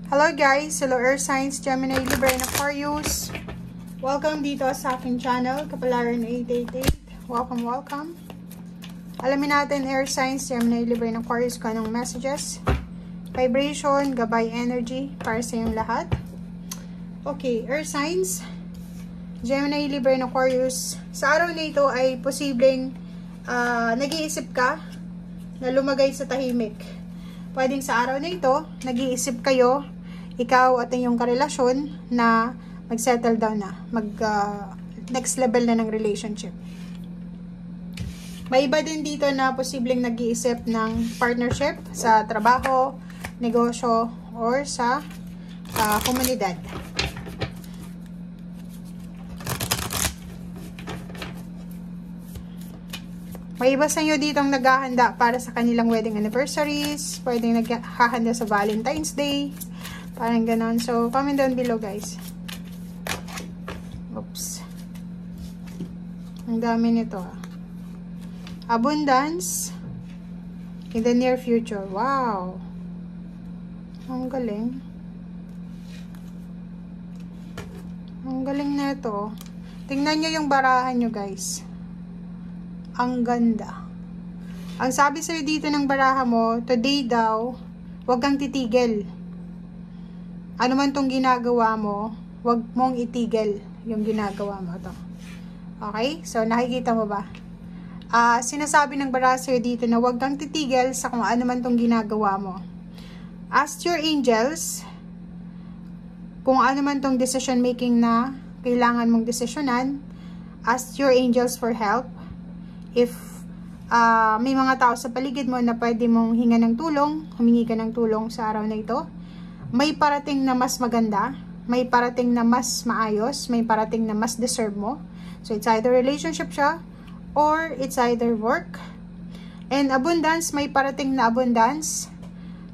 Hello guys! Hello Earth Signs, Gemini, Libra, and Aquarius. Welcome dito sa aking channel, Kapalaran 888. Welcome. Alamin natin Earth Signs, Gemini, Libra, and Aquarius kung anong messages, vibration, gabay energy para sa yung lahat. Okay, Earth Signs, Gemini, Libra, and Aquarius. Sa araw na ito ay posibleng nag-iisip ka na lumagay sa tahimik. Pwedeng sa araw na ito, nag-iisip kayo, ikaw at yung karelasyon na mag-settle down na, next level na ng relationship. May iba din dito na posibleng nag-iisip ng partnership sa trabaho, negosyo, or sa komunidad. May iba sa inyo ditong naghahanda para sa kanilang wedding anniversaries, pwedeng naghahanda sa Valentine's Day, parang ganon. So, comment down below guys. Oops. Ang dami nito Abundance in the near future. Wow. Ang galing. Ang galing na ito. Tingnan nyo yung barahan nyo guys. Ang ganda. Ang sabi sa'yo dito ng baraha mo, today daw, huwag kang titigil. Ano man tong ginagawa mo, huwag mong itigil yung ginagawa mo to. Okay? So, nakikita mo ba? Sinasabi ng baraha sa'yo dito na huwag kang titigil sa kung ano man tong ginagawa mo. Ask your angels kung ano man tong decision making na kailangan mong desisyonan. Ask your angels for help. If may mga tao sa paligid mo na pwede mong hinga ng tulong, humingi ka ng tulong sa araw na ito, may parating na mas maganda, may parating na mas maayos, may parating na mas deserve mo. So, it's either relationship siya, or it's either work. And abundance, may parating na abundance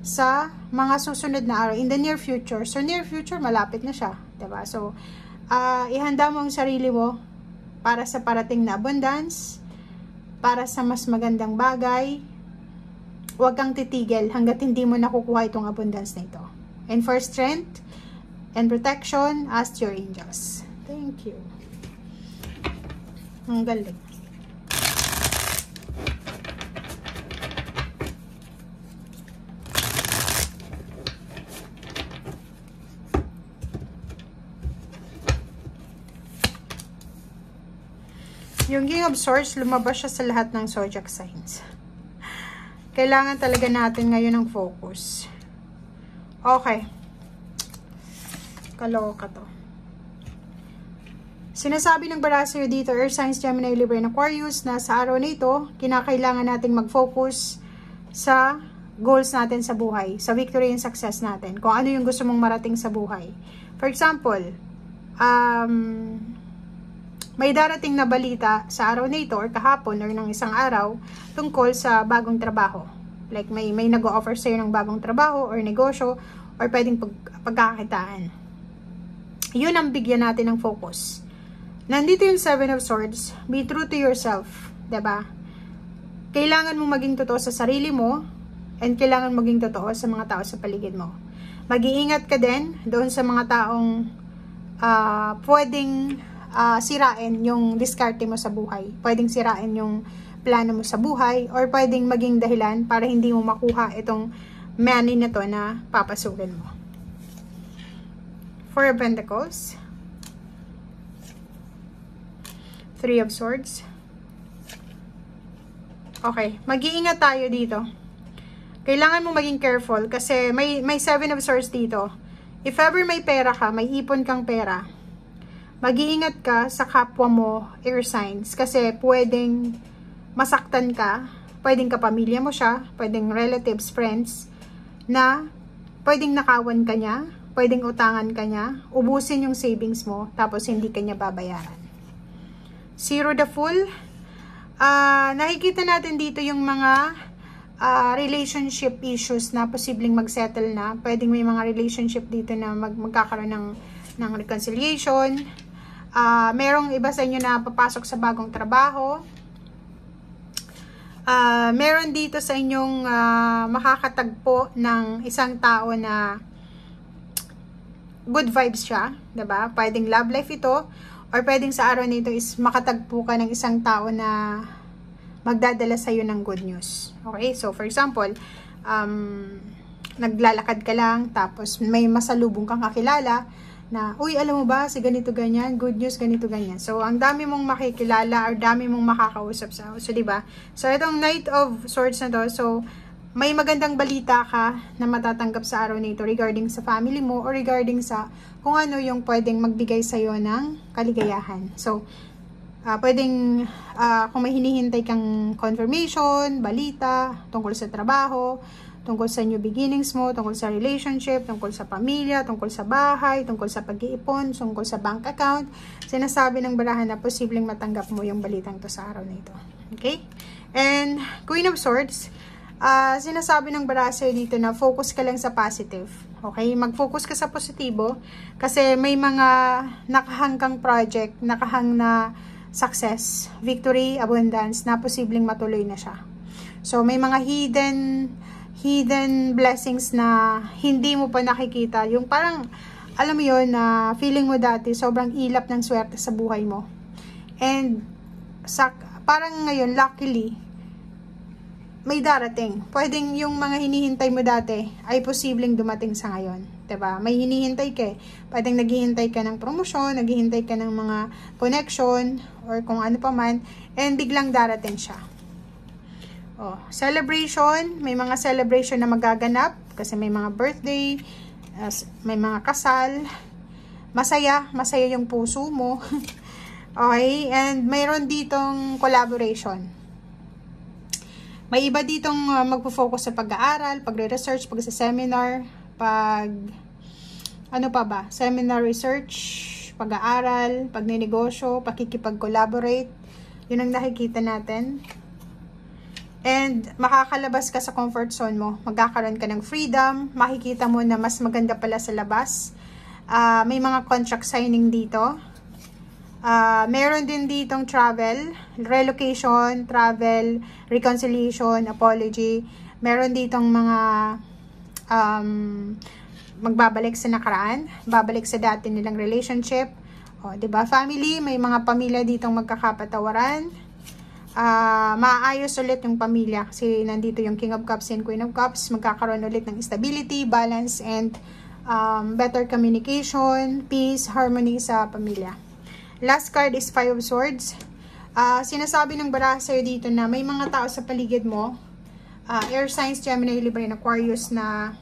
sa mga susunod na araw, in the near future. So, near future, malapit na siya. Diba? So, ihanda mo ang sarili mo para sa parating na abundance, para sa mas magandang bagay. Huwag kang titigil hanggat hindi mo nakukuha itong abundance na ito. And for strength and protection, ask your angels. Thank you. Ang galing. Yung King of Swords, lumabas siya sa lahat ng zodiac signs. Kailangan talaga natin ngayon ng focus. Okay. Kaloka to. Sinasabi ng baraha sa'yo dito, Earth Signs, Gemini, Libra, and Aquarius, na sa araw na ito, kinakailangan nating mag-focus sa goals natin sa buhay, sa victory and success natin. Kung ano yung gusto mong marating sa buhay. For example, may darating na balita sa araw na ito or kahapon or ng isang araw tungkol sa bagong trabaho. Like may nag-o-offer sa'yo ng bagong trabaho or negosyo or pwedeng pagkakakitaan. Yun ang bigyan natin ng focus. Nandito yung Seven of Swords. Be true to yourself. Diba? Kailangan mong maging totoo sa sarili mo and kailangan maging totoo sa mga tao sa paligid mo. Mag-iingat ka din doon sa mga taong pwedeng sirain yung diskarte mo sa buhay. Pwedeng sirain yung plano mo sa buhay or pwedeng maging dahilan para hindi mo makuha itong money na to na papasukin mo. Four of Pentacles, Three of Swords. Okay, mag-iingat tayo dito. Kailangan mo maging careful kasi may Seven of Swords dito. If ever may pera ka, may ipon kang pera, mag-iingat ka sa kapwa mo, air signs, kasi pwedeng masaktan ka, pwedeng kapamilya mo siya, pwedeng relatives, friends, na pwedeng nakawan ka niya, pwedeng utangan ka niya, ubusin yung savings mo, tapos hindi ka niya babayaran. Zero the Fool. Nakikita natin dito yung mga relationship issues na posibleng magsettle na. Pwedeng may mga relationship dito na magkakaroon ng reconciliation. Merong iba sa inyo na papasok sa bagong trabaho. Meron dito sa inyong makakatagpo ng isang tao na good vibes siya, diba? Pwedeng love life ito, or pwedeng sa araw nito is makatagpo ka ng isang tao na magdadala sa'yo ng good news. Okay? So, for example, naglalakad ka lang, tapos may masalubong kang kakilala, na, uy, alam mo ba, si ganito ganyan, good news, ganito ganyan. So, ang dami mong makikilala, or dami mong makakausap sa, so, diba? So, itong Knight of Swords na to, so, may magandang balita ka na matatanggap sa araw nito regarding sa family mo, or regarding sa kung ano yung pwedeng magbigay sa'yo ng kaligayahan. So, pwedeng, kung may hinihintay kang confirmation, balita, tungkol sa trabaho, tungkol sa new beginnings mo, tungkol sa relationship, tungkol sa pamilya, tungkol sa bahay, tungkol sa pag-iipon, tungkol sa bank account, sinasabi ng barahan na posibleng matanggap mo yung balitang to sa araw na ito. Okay? And Queen of Swords, sinasabi ng baraha sa'yo dito na focus ka lang sa positive. Okay? Mag-focus ka sa positibo kasi may mga nakahanggang project, nakahang na success, victory, abundance na posibleng matuloy na siya. So, may mga hidden blessings na hindi mo pa nakikita. Yung parang, alam mo yun, na feeling mo dati, sobrang ilap ng swerte sa buhay mo. And, parang ngayon, luckily, may darating. Pwedeng yung mga hinihintay mo dati, ay posibleng dumating sa ngayon. Diba? May hinihintay ka. Pwedeng naghihintay ka ng promosyon, naghihintay ka ng mga connection, or kung ano pa man, and biglang darating siya. Oh, celebration, may mga celebration na magaganap kasi may mga birthday, may mga kasal. Masaya yung puso mo. Okay, and mayroon ditong collaboration. May iba ditong magpo-focus sa pag-aaral, pagre-research, pag-seminar, ano pa ba? Seminar research, pag-aaral, pag-negosyo, pakikipag-collaborate. Yun ang nakikita natin. And makakalabas ka sa comfort zone mo. Magkakaroon ka ng freedom. Makikita mo na mas maganda pala sa labas. May mga contract signing dito. Meron din ditong travel, relocation, travel, reconciliation, apology. Meron ditong mga magbabalik sa nakaraan, babalik sa dati nilang relationship. O, 'di ba? Family, may mga pamilya ditong magkakapatawaran. Maayos ulit yung pamilya kasi nandito yung King of Cups and Queen of Cups. Magkakaroon ulit ng stability, balance, and better communication, peace, harmony sa pamilya. Last card is Five of Swords. Sinasabi ng baraha sa'yo dito na may mga tao sa paligid mo, air signs, Gemini, Libra, and Aquarius, na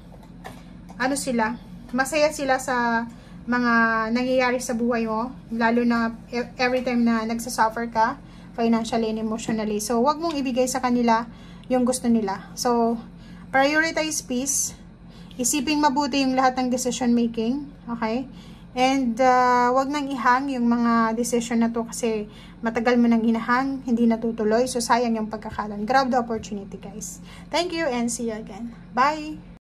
ano sila, masaya sila sa mga nangyayari sa buhay mo, lalo na every time na nagsasuffer ka financially and emotionally. So, wag mong ibigay sa kanila yung gusto nila. So, prioritize peace. Isiping mabuti yung lahat ng decision making. Okay? And, wag nang ihang yung mga decision na to kasi matagal mo nang hinahang, hindi natutuloy. So, sayang yung pagkakalan. Grab the opportunity, guys. Thank you and see you again. Bye!